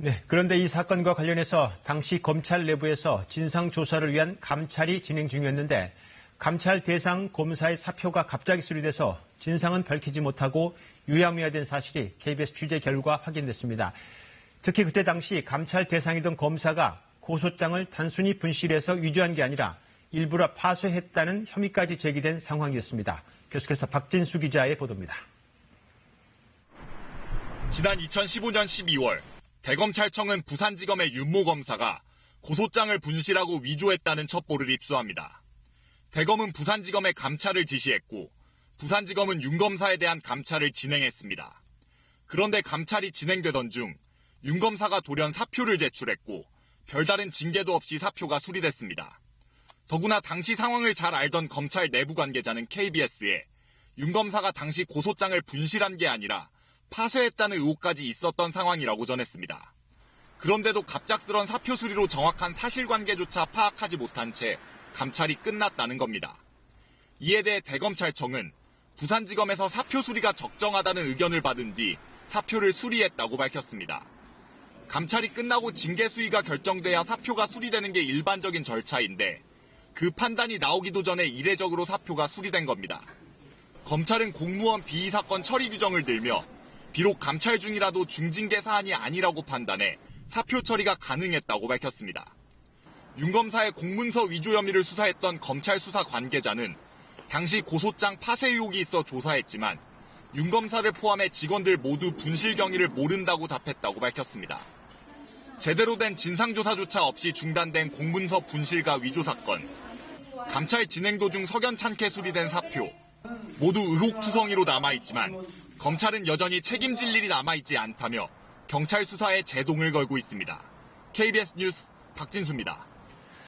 네, 그런데 이 사건과 관련해서 당시 검찰 내부에서 진상조사를 위한 감찰이 진행 중이었는데 감찰 대상 검사의 사표가 갑자기 수리돼서 진상은 밝히지 못하고 유야무야된 사실이 KBS 취재 결과 확인됐습니다. 특히 그때 당시 감찰 대상이던 검사가 고소장을 단순히 분실해서 위조한 게 아니라 일부러 파쇄했다는 혐의까지 제기된 상황이었습니다. 계속해서 박진수 기자의 보도입니다. 지난 2015년 12월 대검찰청은 부산지검의 윤모 검사가 고소장을 분실하고 위조했다는 첩보를 입수합니다. 대검은 부산지검에 감찰을 지시했고 부산지검은 윤 검사에 대한 감찰을 진행했습니다. 그런데 감찰이 진행되던 중 윤 검사가 돌연 사표를 제출했고 별다른 징계도 없이 사표가 수리됐습니다. 더구나 당시 상황을 잘 알던 검찰 내부 관계자는 KBS에 윤 검사가 당시 고소장을 분실한 게 아니라 파쇄했다는 의혹까지 있었던 상황이라고 전했습니다. 그런데도 갑작스런 사표 수리로 정확한 사실관계조차 파악하지 못한 채 감찰이 끝났다는 겁니다. 이에 대해 대검찰청은 부산지검에서 사표 수리가 적정하다는 의견을 받은 뒤 사표를 수리했다고 밝혔습니다. 감찰이 끝나고 징계 수위가 결정돼야 사표가 수리되는 게 일반적인 절차인데 그 판단이 나오기도 전에 이례적으로 사표가 수리된 겁니다. 검찰은 공무원 비위 사건 처리 규정을 들며 비록 감찰 중이라도 중징계 사안이 아니라고 판단해 사표 처리가 가능했다고 밝혔습니다. 윤 검사의 공문서 위조 혐의를 수사했던 검찰 수사 관계자는 당시 고소장 파쇄 의혹이 있어 조사했지만 윤 검사를 포함해 직원들 모두 분실 경위를 모른다고 답했다고 밝혔습니다. 제대로 된 진상조사조차 없이 중단된 공문서 분실과 위조 사건, 감찰 진행 도중 석연찮게 수리된 사표, 모두 의혹투성이로 남아있지만 검찰은 여전히 책임질 일이 남아있지 않다며 경찰 수사에 제동을 걸고 있습니다. KBS 뉴스 박진수입니다.